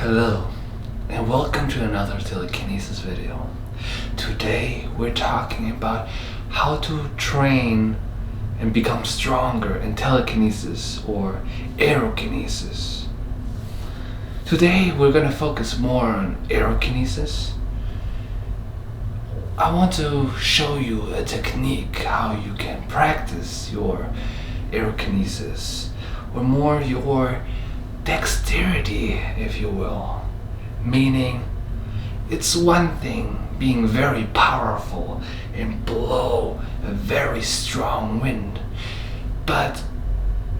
Hello, and welcome to another Telekinesis video. Today we're talking about how to train and become stronger in telekinesis or aerokinesis. Today we're going to focus more on aerokinesis. I want to show you a technique how you can practice your aerokinesis, or more your dexterity, if you will. Meaning, it's one thing being very powerful and blow a very strong wind, but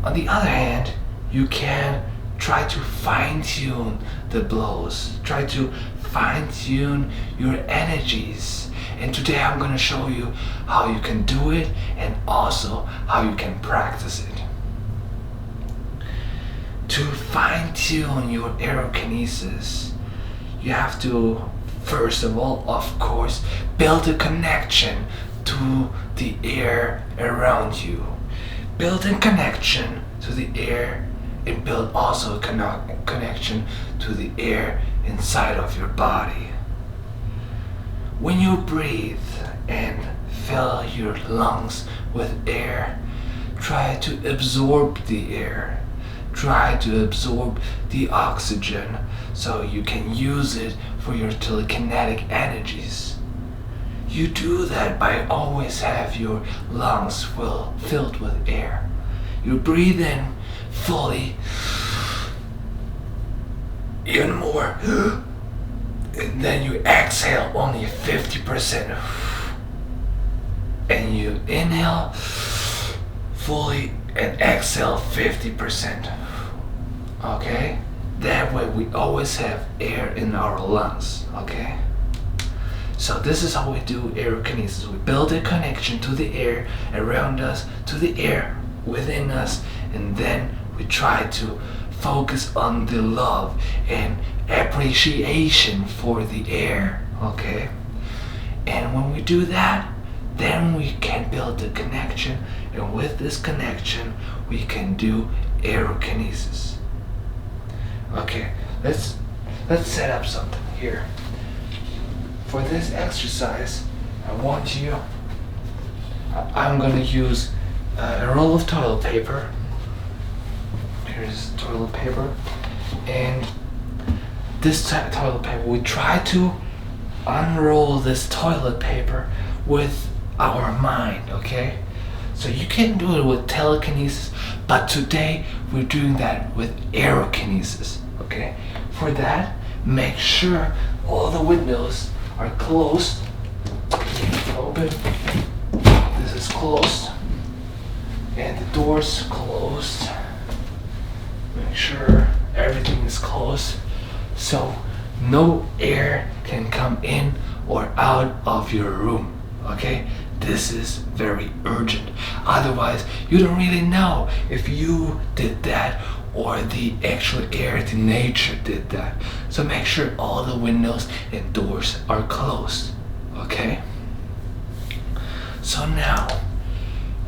on the other hand, you can try to fine-tune the blows, try to fine-tune your energies. And today I'm going to show you how you can do it and also how you can practice it. To fine-tune your aerokinesis, you have to, first of all, of course, build a connection to the air around you. Build a connection to the air and build also a connection to the air inside of your body. When you breathe and fill your lungs with air, try to absorb the air. Try to absorb the oxygen so you can use it for your telekinetic energies. You do that by always have your lungs filled with air. You breathe in fully, even more, and then you exhale only 50%. And you inhale fully and exhale 50%. Okay? That way we always have air in our lungs. Okay? So this is how we do aerokinesis. We build a connection to the air around us, to the air within us, and then we try to focus on the love and appreciation for the air. Okay? And when we do that, then we can build a connection, and with this connection we can do aerokinesis. Okay, let's set up something here. For this exercise, I'm gonna use a roll of toilet paper. Here's toilet paper, and this toilet paper, we try to unroll this toilet paper with our mind, okay? So you can do it with telekinesis, but today we're doing that with aerokinesis, okay? For that, make sure all the windows are closed. Open. This is closed. And the door's closed. Make sure everything is closed so no air can come in or out of your room, okay? This is very urgent. Otherwise, you don't really know if you did that or the actual air, the nature did that. So make sure all the windows and doors are closed, okay? So now,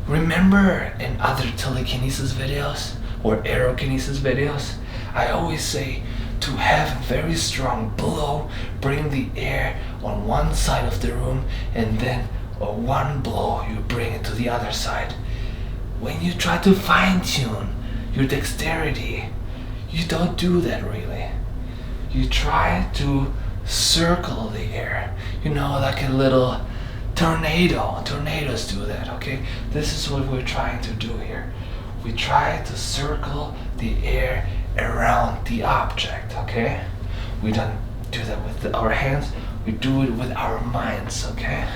remember in other telekinesis videos or aerokinesis videos, I always say to have a very strong blow, bring the air on one side of the room, and then one blow you bring it to the other side. When you try to fine-tune your dexterity, you don't do that really. You try to circle the air, like a little tornado. Tornadoes do that, okay? This is what we're trying to do here. We try to circle the air around the object, okay? We don't do that with our hands, we do it with our minds, okay?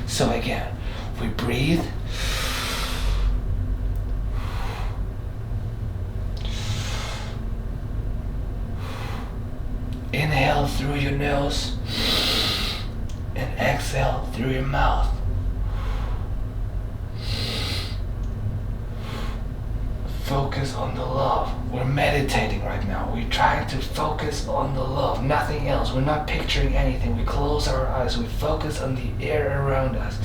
So again, we breathe. Inhale through your nose and exhale through your mouth. Focus on the love. We're meditating right now. We're trying to focus on the love, nothing else. We're not picturing anything. We close our eyes. We focus on the air around us.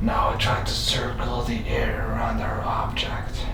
Now try to circle the air around our object.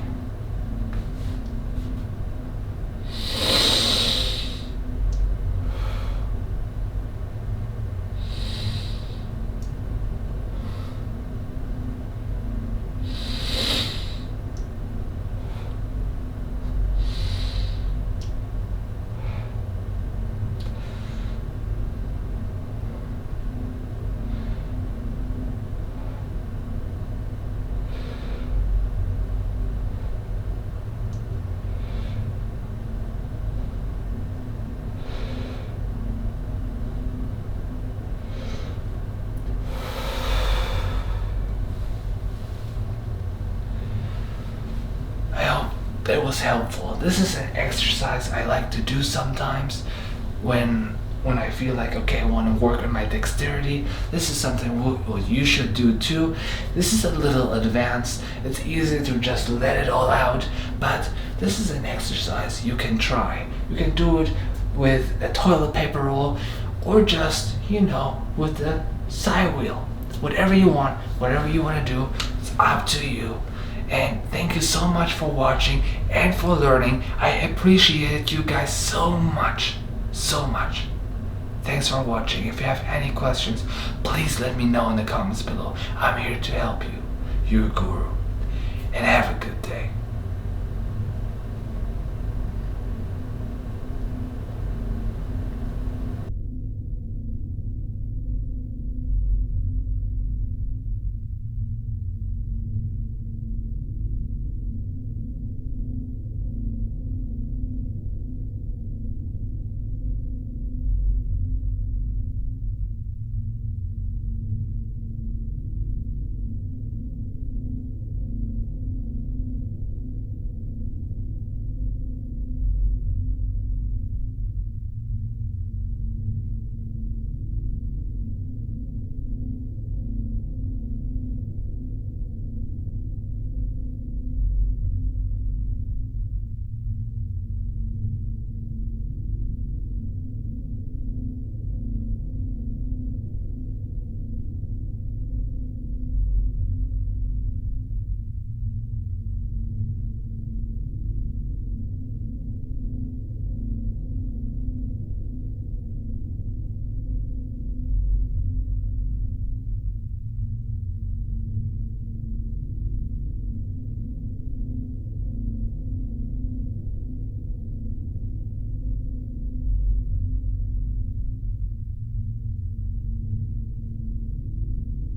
That was helpful. This is an exercise I like to do sometimes when I feel like, okay, I want to work on my dexterity. This is something what you should do too. This is a little advanced. It's easy to just let it all out, but this is an exercise you can try. You can do it with a toilet paper roll or just, with the side wheel. Whatever you want to do, it's up to you. And thank you so much for watching and for learning. I appreciate you guys so much. Thanks for watching. If you have any questions, please let me know in the comments below. I'm here to help you. Your guru. And have a good day.